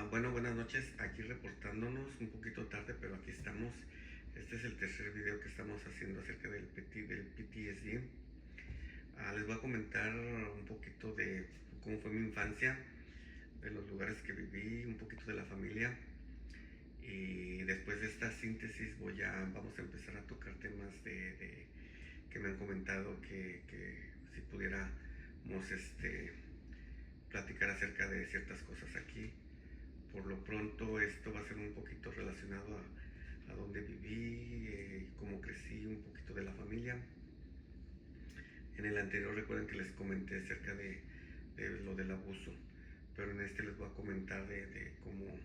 Bueno, buenas noches. Aquí reportándonos un poquito tarde, pero aquí estamos. Este es el tercer video que estamos haciendo acerca del PTSD. Les voy a comentar un poquito de cómo fue mi infancia, de los lugares que viví, un poquito de la familia. Y después de esta síntesis vamos a empezar a tocar temas que me han comentado que si pudiéramos platicar acerca de ciertas cosas aquí. Por lo pronto esto va a ser un poquito relacionado a dónde viví, cómo crecí, un poquito de la familia. En el anterior recuerden que les comenté acerca de lo del abuso, pero en este les voy a comentar de cómo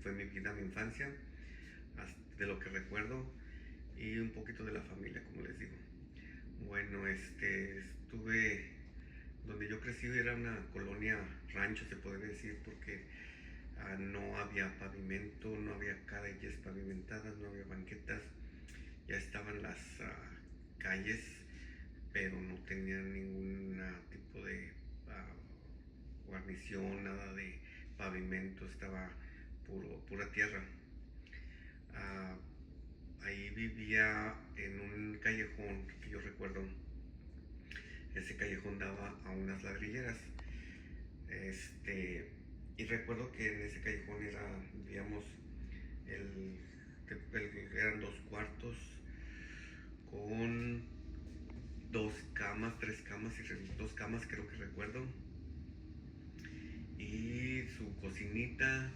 fue mi vida, mi infancia, de lo que recuerdo y un poquito de la familia, como les digo. Bueno, estuve donde yo crecí, era una colonia rancho, se podría decir, porque no había pavimento, no había calles pavimentadas, no había banquetas, ya estaban las calles, pero no tenían ningún tipo de guarnición, nada de pavimento, estaba pura tierra. Ah, Ahí vivía en un callejón que yo recuerdo. Ese callejón daba a unas ladrilleras. Y recuerdo que en ese callejón digamos, eran dos cuartos con dos camas, tres camas y dos camas creo que recuerdo. Y su cocinita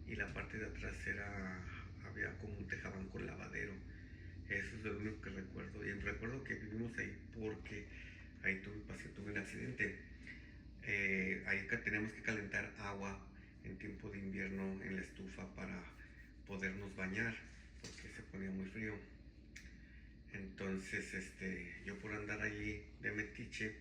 y la parte de atrás había como un tejabán con lavadero. Eso es lo único que recuerdo. Y recuerdo que vivimos ahí porque ahí tuve un accidente. Ahí tenemos que calentar agua en tiempo de invierno en la estufa para podernos bañar porque se ponía muy frío. Entonces yo por andar allí de metiche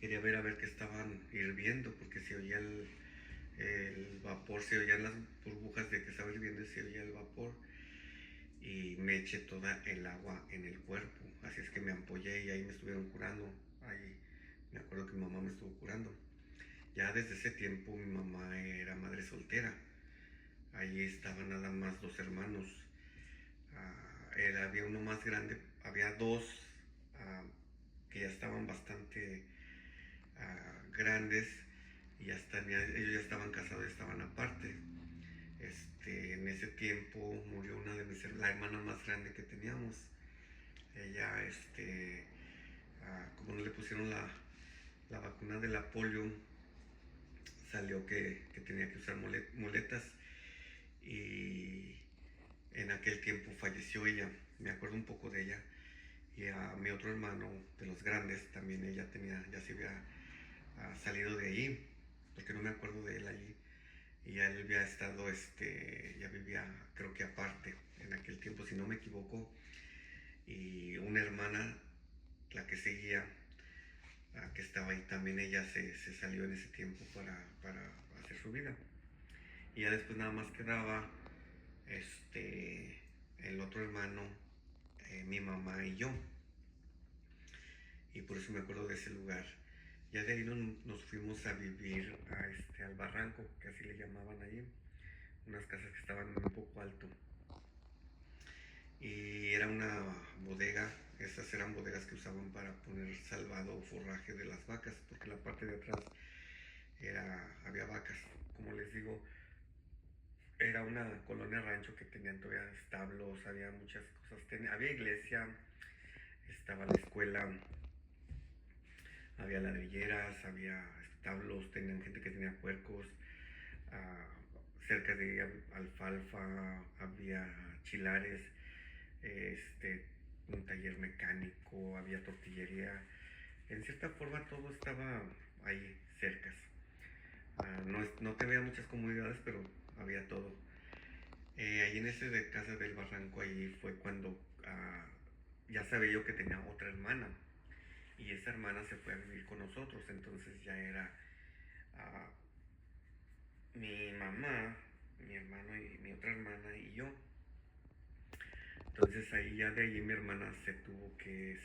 quería ver a ver qué estaban hirviendo, porque se oía el vapor, se oían las burbujas de que estaba hirviendo y se oía el vapor, y me eché toda el agua en el cuerpo. Así es que me ampollé y ahí me estuvieron curando. Ahí me acuerdo que mi mamá me estuvo curando. Ya desde ese tiempo mi mamá era madre soltera. Allí estaban nada más dos hermanos. Había uno más grande, había dos ah, que ya estaban bastante grandes y ellos ya estaban casados, estaban aparte. En ese tiempo murió la hermana más grande que teníamos. Ella, como no le pusieron la vacuna de la polio, salió que tenía que usar muletas, y en aquel tiempo falleció ella. Me acuerdo un poco de ella. Y a mi otro hermano de los grandes también, ya se había salido de allí, porque no me acuerdo de él allí. Y ya él había estado, ya vivía creo que aparte en aquel tiempo, si no me equivoco. Y una hermana, la que seguía, que estaba ahí también, ella se salió en ese tiempo para hacer su vida. Y ya después nada más quedaba el otro hermano, mi mamá y yo. Y por eso me acuerdo de ese lugar. Ya de ahí nos fuimos a vivir al barranco, que así le llamaban ahí, unas casas que estaban un poco alto. Y era una bodega. Estas eran bodegas que usaban para poner salvado o forraje de las vacas, porque la parte de atrás había vacas. Como les digo, era una colonia rancho que tenían todavía establos, había muchas cosas. Había iglesia, estaba la escuela, había ladrilleras, había establos, tenían gente que tenía puercos, cerca de alfalfa, había chilares, un taller mecánico, había tortillería. En cierta forma todo estaba ahí cerca. No te veía muchas comunidades, pero había todo. Ahí en ese de Casa del Barranco, ahí fue cuando ya sabía yo que tenía otra hermana, y esa hermana se fue a vivir con nosotros. Entonces ya era ah, mi mamá, mi hermano y mi otra hermana y yo. Entonces ahí ya de ahí mi hermana se fue porque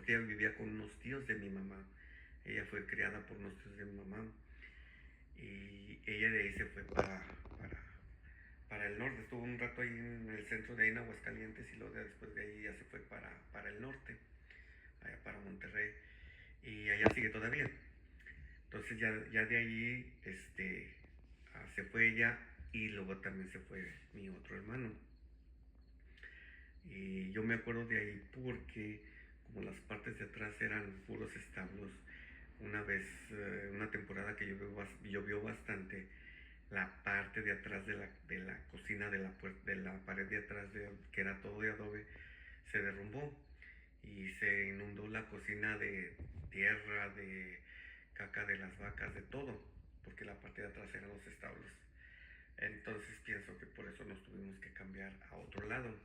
ella vivía con unos tíos de mi mamá. Ella fue criada por unos tíos de mi mamá. y ella de ahí se fue para el norte. Estuvo un rato ahí en el centro de ahí en Aguascalientes y luego después de ahí ya se fue para el norte, allá para Monterrey, y allá sigue todavía. Entonces ya de ahí se fue ella y luego también se fue mi otro hermano. Y yo me acuerdo de ahí porque como las partes de atrás eran puros establos, una vez, una temporada que llovió bastante, la parte de atrás de la cocina, de la pared de atrás, que era todo de adobe, se derrumbó y se inundó la cocina de tierra, de caca de las vacas, de todo, porque la parte de atrás eran los establos. Entonces pienso que por eso nos tuvimos que cambiar a otro lado.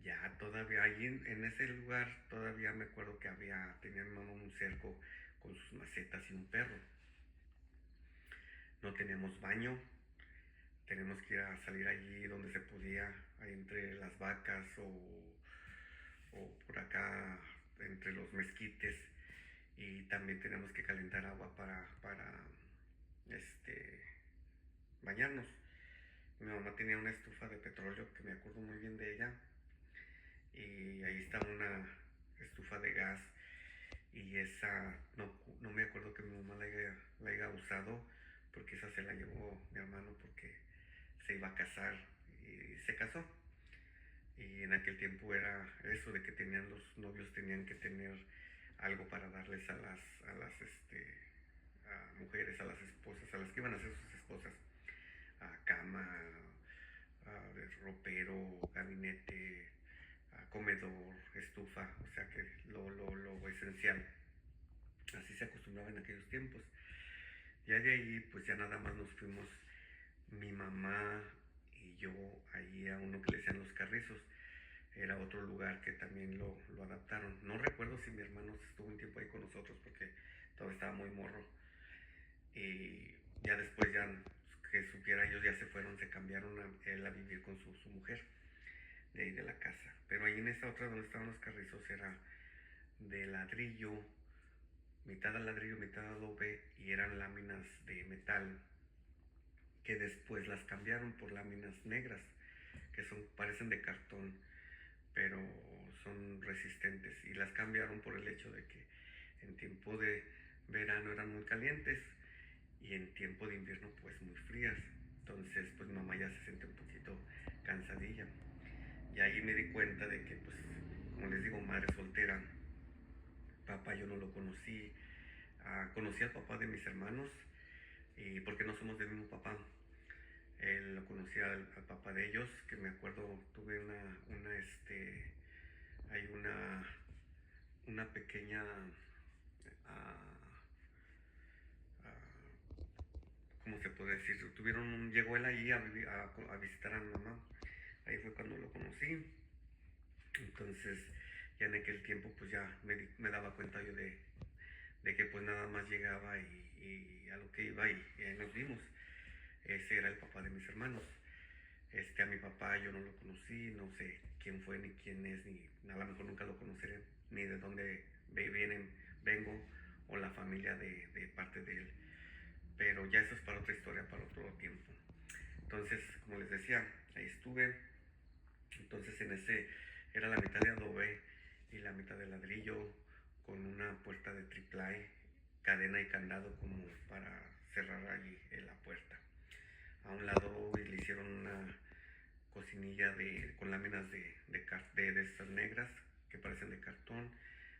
Ya todavía allí en ese lugar todavía me acuerdo que tenía mi mamá un cerco con sus macetas y un perro. No teníamos baño, tenemos que ir a salir allí donde se podía, ahí entre las vacas o por acá entre los mezquites, y también tenemos que calentar agua para este, bañarnos. Mi mamá tenía una estufa de petróleo que me acuerdo muy bien de ella, y ahí está una estufa de gas, y esa no me acuerdo que mi mamá la haya usado, porque esa se la llevó mi hermano porque se iba a casar y se casó. Y en aquel tiempo era eso de que los novios tenían que tener algo para darles a mujeres, a las esposas, a las que iban a ser sus esposas, a cama, a ropero, gabinete, a comedor, estufa, o sea que lo esencial. Así se acostumbraba en aquellos tiempos. Ya de ahí, pues ya nada más nos fuimos mi mamá y yo ahí a uno que le decían Los Carrizos. Era otro lugar que también lo adaptaron. No recuerdo si mi hermano estuvo un tiempo ahí con nosotros porque todavía estaba muy morro. Y ya después, ya que supiera, ellos ya se fueron, se cambiaron él a vivir con su mujer de ahí de la casa. Pero ahí en esa otra donde estaban Los Carrizos era de ladrillo, mitad ladrillo, mitad adobe, y eran láminas de metal que después las cambiaron por láminas negras que parecen de cartón, pero son resistentes, y las cambiaron por el hecho de que en tiempo de verano eran muy calientes y en tiempo de invierno pues muy frías. Entonces pues mamá ya se sentía un poquito cansadilla, y ahí me di cuenta de que pues, como les digo, madre soltera. Papá yo no lo conocí. Conocí al papá de mis hermanos, y porque no somos del mismo papá. Él lo conocía al papá de ellos, que me acuerdo, tuve hay una pequeña, ah, ah, ¿cómo se puede decir? Llegó él allí a visitar a mi mamá. Ahí fue cuando lo conocí. Entonces, ya en aquel tiempo, pues ya me daba cuenta yo de que pues nada más llegaba y a lo que iba, y ahí nos vimos. Ese era el papá de mis hermanos. A mi papá yo no lo conocí, no sé quién fue, ni quién es, ni a lo mejor nunca lo conoceré, ni de dónde vengo, o la familia de parte de él. Pero ya eso es para otra historia, para otro tiempo. Entonces, como les decía, ahí estuve. Entonces en ese era la mitad de adobe y la mitad de ladrillo, con una puerta de triplay, cadena y candado como para cerrar allí la puerta. A un lado le hicieron una cocinilla con láminas de estas negras que parecen de cartón.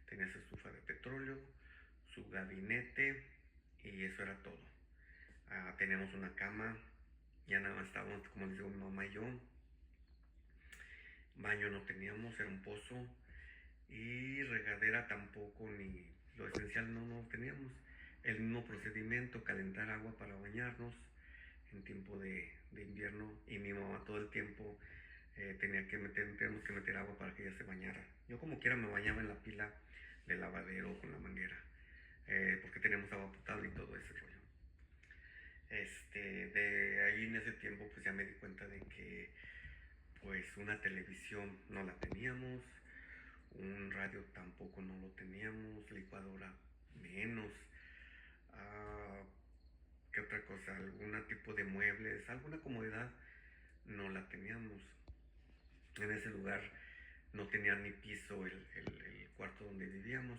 Tenía su estufa de petróleo, su gabinete, y eso era todo. Teníamos una cama, ya nada más estábamos, como les digo, mi mamá y yo. Baño no teníamos, era un pozo, y regadera tampoco, ni lo esencial no teníamos. El mismo procedimiento, calentar agua para bañarnos en tiempo de invierno, y mi mamá todo el tiempo teníamos que meter agua para que ella se bañara. Yo como quiera me bañaba en la pila del lavadero con la manguera, porque teníamos agua potable y todo ese rollo. De ahí en ese tiempo pues ya me di cuenta de que pues una televisión no la teníamos, un radio tampoco no lo teníamos, licuadora menos. ¿Qué otra cosa, algún tipo de muebles, alguna comodidad, no la teníamos. En ese lugar no tenía ni piso el cuarto donde vivíamos.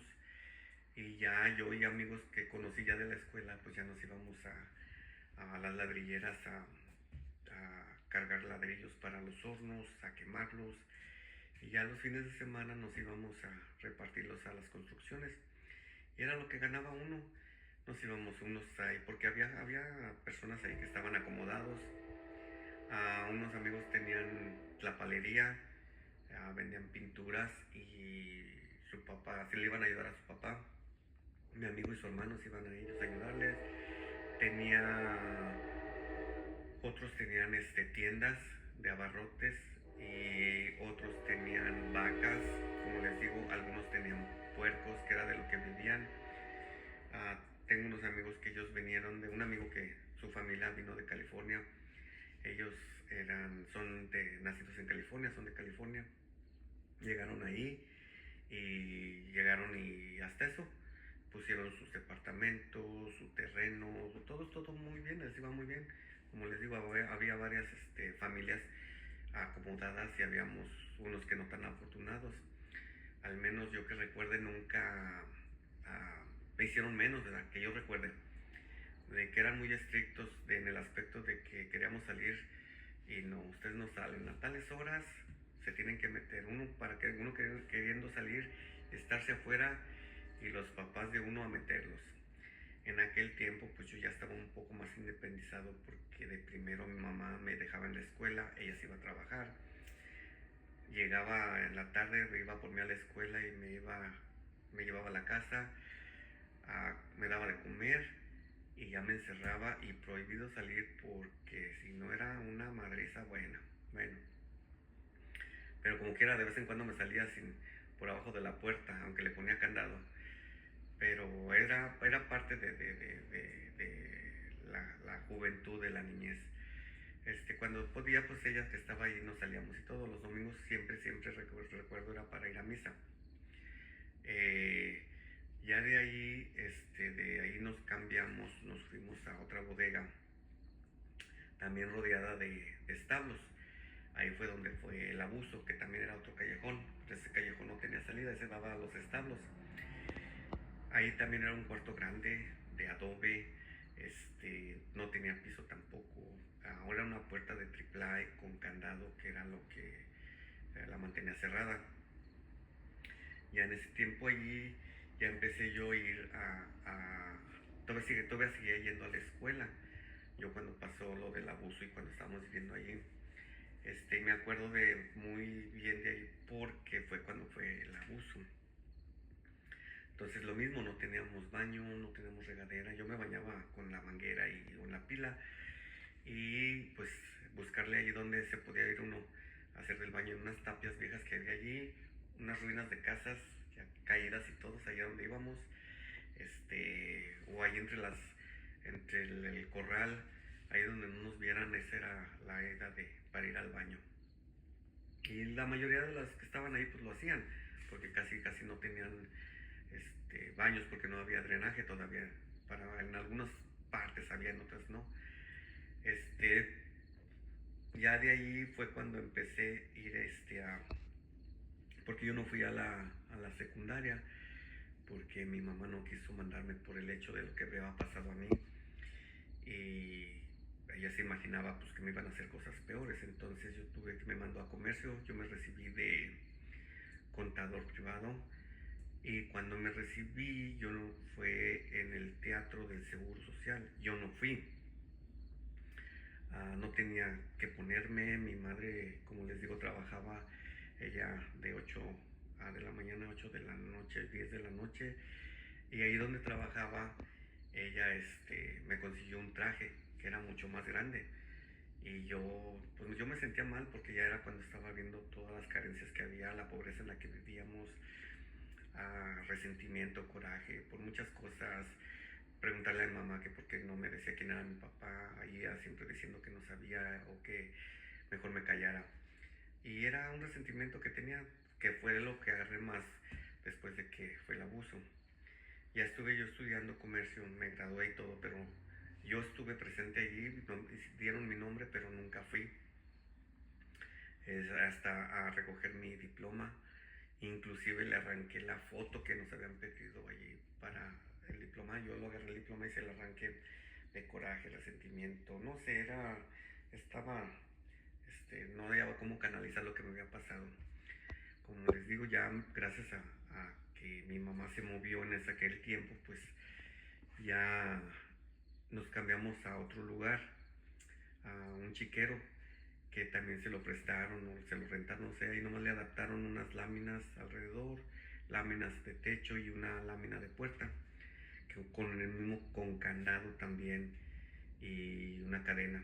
Y ya yo y amigos que conocí ya de la escuela, pues ya nos íbamos a las ladrilleras a cargar ladrillos para los hornos, a quemarlos. Y ya los fines de semana nos íbamos a repartirlos a las construcciones. Y era lo que ganaba uno. Nos íbamos unos ahí, porque había personas ahí que estaban acomodados. Unos amigos tenían la palería, vendían pinturas y su papá, se le iban a ayudar a su papá. Mi amigo y su hermano se iban a ellos a ayudarles. Tenía, otros tenían tiendas de abarrotes y otros tenían vacas, como les digo, algunos tenían puercos, que era de lo que vivían. Tengo unos amigos que ellos vinieron de un amigo que su familia vino de California. Ellos nacidos en California, son de California. Llegaron ahí y hasta eso pusieron sus departamentos, su terreno, todo muy bien, les iba muy bien. Como les digo, había varias familias acomodadas y habíamos unos que no tan afortunados. Al menos yo que recuerde nunca me hicieron menos, ¿verdad? Que yo recuerde, de que eran muy estrictos en el aspecto de que queríamos salir y no, ustedes no salen a tales horas, se tienen que meter uno queriendo salir, estarse afuera y los papás de uno a meterlos. En aquel tiempo pues yo ya estaba un poco más independizado porque de primero mi mamá me dejaba en la escuela, ella se iba a trabajar, llegaba en la tarde, iba por mí a la escuela y me llevaba a la casa, me daba de comer y ya me encerraba y prohibido salir porque si no era una madriza buena. Bueno, pero como quiera de vez en cuando me salía por abajo de la puerta, aunque le ponía candado. Pero era parte de la juventud, de la niñez. Cuando podía, pues ella que estaba ahí, nos salíamos y todos los domingos siempre recuerdo era para ir a misa. Ya de ahí nos cambiamos, nos fuimos a otra bodega, también rodeada de establos. Ahí fue donde fue el abuso, que también era otro callejón. Ese callejón no tenía salida, ese daba a los establos. Ahí también era un cuarto grande de adobe, no tenía piso tampoco. Ahora una puerta de triple con candado, que era lo que la mantenía cerrada. Ya en ese tiempo allí ya empecé yo a ir todavía seguía yendo a la escuela. Yo cuando pasó lo del abuso y cuando estábamos viviendo allí, me acuerdo muy bien de ahí porque fue cuando fue el abuso. Entonces lo mismo, no teníamos baño, no teníamos regadera. Yo me bañaba con la manguera y con la pila y pues buscarle allí donde se podía ir uno a hacer del baño en unas tapias viejas que había allí, unas ruinas de casas ya caídas y todos allá donde íbamos, o ahí entre el corral, ahí donde no nos vieran, esa era la edad para ir al baño. Y la mayoría de las que estaban ahí pues lo hacían, porque casi no tenían baños, porque no había drenaje todavía. En algunas partes había, en otras no. Ya de ahí fue cuando empecé a ir porque yo no fui a la secundaria, porque mi mamá no quiso mandarme por el hecho de lo que había pasado a mí. Y ella se imaginaba pues que me iban a hacer cosas peores. Entonces me mandó a comercio. Yo me recibí de contador privado. Y cuando me recibí, yo no fue en el teatro del Seguro Social. Yo no fui. No tenía que ponerme. Mi madre, como les digo, trabajaba ella de 8 de la mañana, 8 de la noche, 10 de la noche. Y ahí donde trabajaba, ella me consiguió un traje que era mucho más grande. Y pues yo me sentía mal porque ya era cuando estaba viendo todas las carencias que había, la pobreza en la que vivíamos, resentimiento, coraje, por muchas cosas. Preguntarle a mi mamá que por qué no me decía quién era mi papá, ahí siempre diciendo que no sabía o que mejor me callara. Y era un resentimiento que tenía, que fue lo que agarré más después de que fue el abuso. Ya estuve yo estudiando comercio, me gradué y todo, pero Yo estuve presente allí, dieron mi nombre, pero nunca fui hasta a recoger mi diploma. Inclusive le arranqué la foto que nos habían pedido allí para el diploma. Yo lo agarré el diploma y se lo arranqué de coraje, resentimiento. No sé, estaba, no había cómo canalizar lo que me había pasado. Como les digo, ya gracias a que mi mamá se movió en aquel tiempo, pues ya nos cambiamos a otro lugar, a un chiquero que también se lo prestaron o se lo rentaron, no sé, ahí nomás le adaptaron unas láminas alrededor, láminas de techo y una lámina de puerta, que con el mismo, con candado también y una cadena.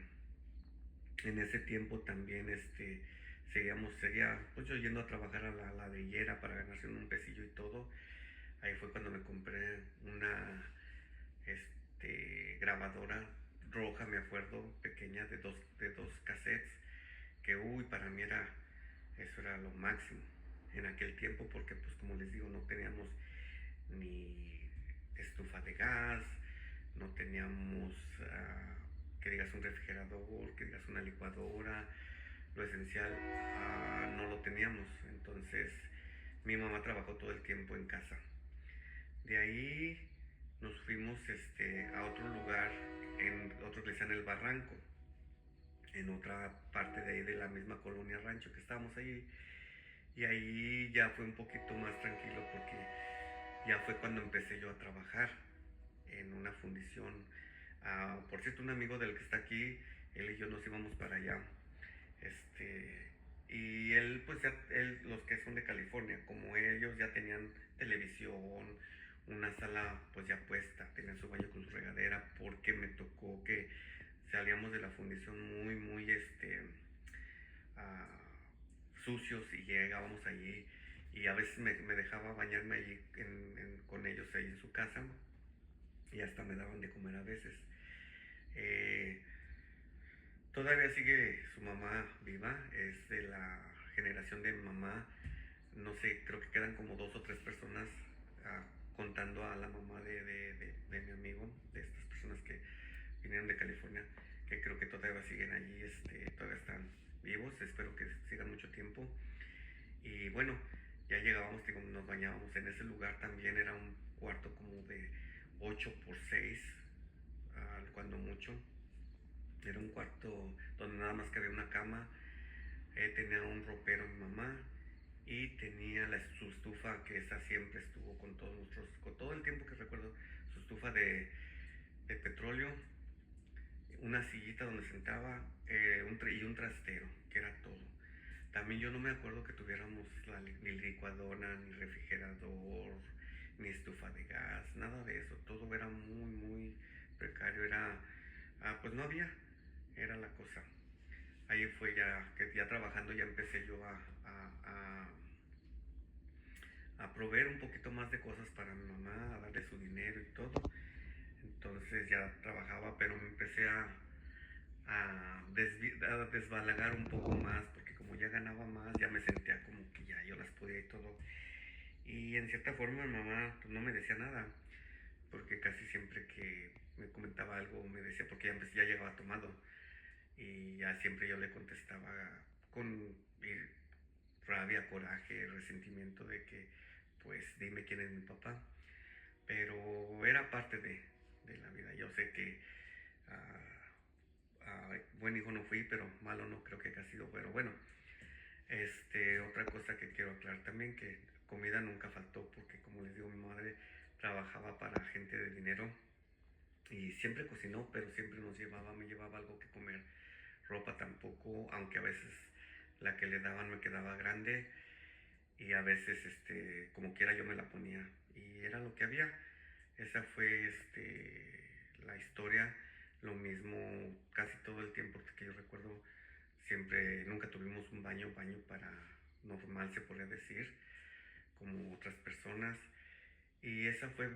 En ese tiempo también seguía pues yo yendo a trabajar a la ladrillera para ganarse un pesillo y todo. Ahí fue cuando me compré una grabadora roja, me acuerdo, pequeña de dos cassettes, que uy, para mí eso era lo máximo en aquel tiempo, porque pues como les digo, no teníamos ni estufa de gas, no teníamos que digas un refrigerador, que digas una licuadora, lo esencial no lo teníamos. Entonces mi mamá trabajó todo el tiempo en casa. De ahí nos fuimos a otro lugar, en otro que le decían El Barranco, en otra parte de ahí de la misma colonia rancho que estábamos ahí. Y ahí ya fue un poquito más tranquilo porque ya fue cuando empecé yo a trabajar en una fundición. Por cierto, un amigo del que está aquí, él y yo nos íbamos para allá. Y él, pues ya, los que son de California, como ellos ya tenían televisión, una sala pues ya puesta, tenían su baño con su regadera, porque me tocó que salíamos de la fundición muy ah, sucios y llegábamos allí y a veces me dejaba bañarme allí con ellos ahí en su casa y hasta me daban de comer a veces. Eh, Todavía sigue su mamá viva, es de la generación de mi mamá, no sé, creo que quedan como 2 o 3 personas ah, contando a la mamá de mi amigo, de estas personas que vinieron de California, que creo que todavía siguen allí, todavía están vivos, espero que sigan mucho tiempo. Y bueno, ya llegábamos, digo, nos bañábamos en ese lugar, también era un cuarto como de 8 por 6, cuando mucho. Era un cuarto donde nada más cabía una cama, tenía un ropero mi mamá y tenía su estufa, que esa siempre estuvo con todos nosotros, con todo el tiempo que recuerdo, su estufa de petróleo, una sillita donde sentaba y un trastero, que era todo. También yo no me acuerdo que tuviéramos ni licuadora, ni refrigerador, ni estufa de gas, nada de eso. Todo era muy precario. Pues no había, era la cosa. Ahí fue ya, que ya trabajando ya empecé yo a proveer un poquito más de cosas para mi mamá, a darle su dinero y todo. Entonces ya trabajaba, pero me empecé a desbalagar un poco más, porque como ya ganaba más, ya me sentía como que ya yo las podía y todo. Y en cierta forma mi mamá pues, no me decía nada, porque casi siempre que me comentaba algo me decía, porque ya llegaba tomado, y ya siempre yo le contestaba con rabia, coraje, resentimiento de que, pues dime quién es mi papá. Pero era parte de la vida. Yo sé que buen hijo no fui, pero malo no creo que haya sido. Pero bueno, otra cosa que quiero aclarar también, que comida nunca faltó, porque como les digo, mi madre trabajaba para gente de dinero y siempre cocinó, pero siempre me llevaba algo que comer. Ropa tampoco, aunque a veces la que le daban me quedaba grande y a veces como quiera yo me la ponía y era lo que había. Esa fue la historia. Lo mismo casi todo el tiempo que yo recuerdo, siempre nunca tuvimos un baño para normal, se podría decir, como otras personas. Y esa fue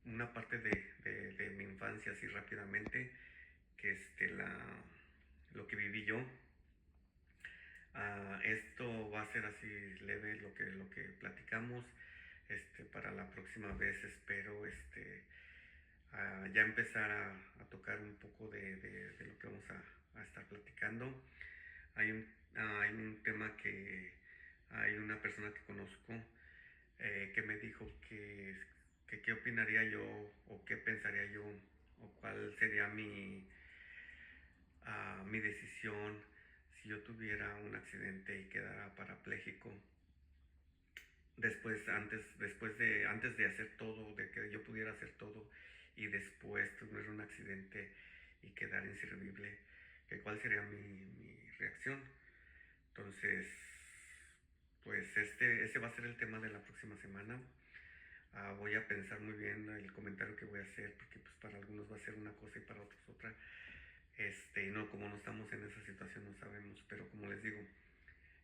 una parte de mi infancia, así rápidamente, que lo que viví yo. Esto va a ser así leve lo que platicamos. Para la próxima vez espero ya empezar a tocar un poco de lo que vamos a estar platicando. Hay un tema que hay una persona que conozco que me dijo que qué opinaría yo o qué pensaría yo o cuál sería mi decisión si yo tuviera un accidente y quedara parapléjico antes de hacer todo, de que yo pudiera hacer todo y después tener un accidente y quedar inservible, que cuál sería mi reacción. Entonces, pues ese va a ser el tema de la próxima semana. Voy a pensar muy bien el comentario que voy a hacer, porque pues para algunos va a ser una cosa y para otros otra. Y no, como no estamos en esa situación no sabemos, pero como les digo,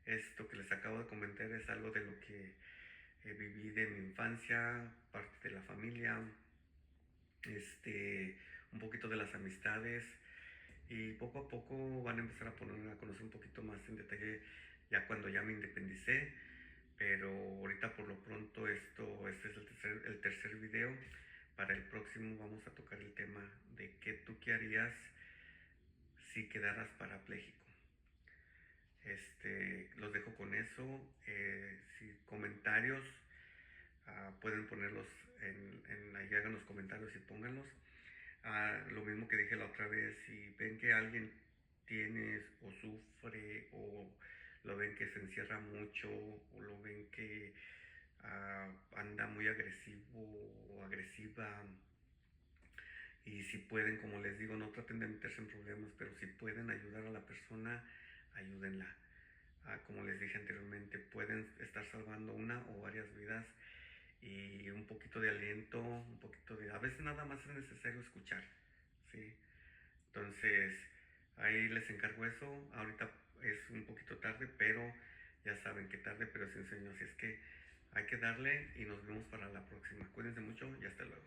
esto que les acabo de comentar es algo de lo que viví de mi infancia, parte de la familia, un poquito de las amistades y poco a poco van a empezar a conocer un poquito más en detalle ya cuando ya me independicé, pero ahorita por lo pronto este es el tercer video. Para el próximo vamos a tocar el tema de qué harías si quedaras parapléjico. Los dejo con eso. Si comentarios, pueden ponerlos ahí, hagan los comentarios y pónganlos. Lo mismo que dije la otra vez, si ven que alguien tiene o sufre o lo ven que se encierra mucho o lo ven que anda muy agresivo o agresiva, y si pueden, como les digo, no traten de meterse en problemas, pero si pueden ayudar a la persona, ayúdenla. Como les dije anteriormente, pueden estar salvando una o varias vidas y un poquito de aliento, a veces nada más es necesario escuchar, ¿sí? Entonces, ahí les encargo eso. Ahorita es un poquito tarde, pero ya saben que tarde, pero sin sueño. Así es que hay que darle y nos vemos para la próxima. Cuídense mucho y hasta luego.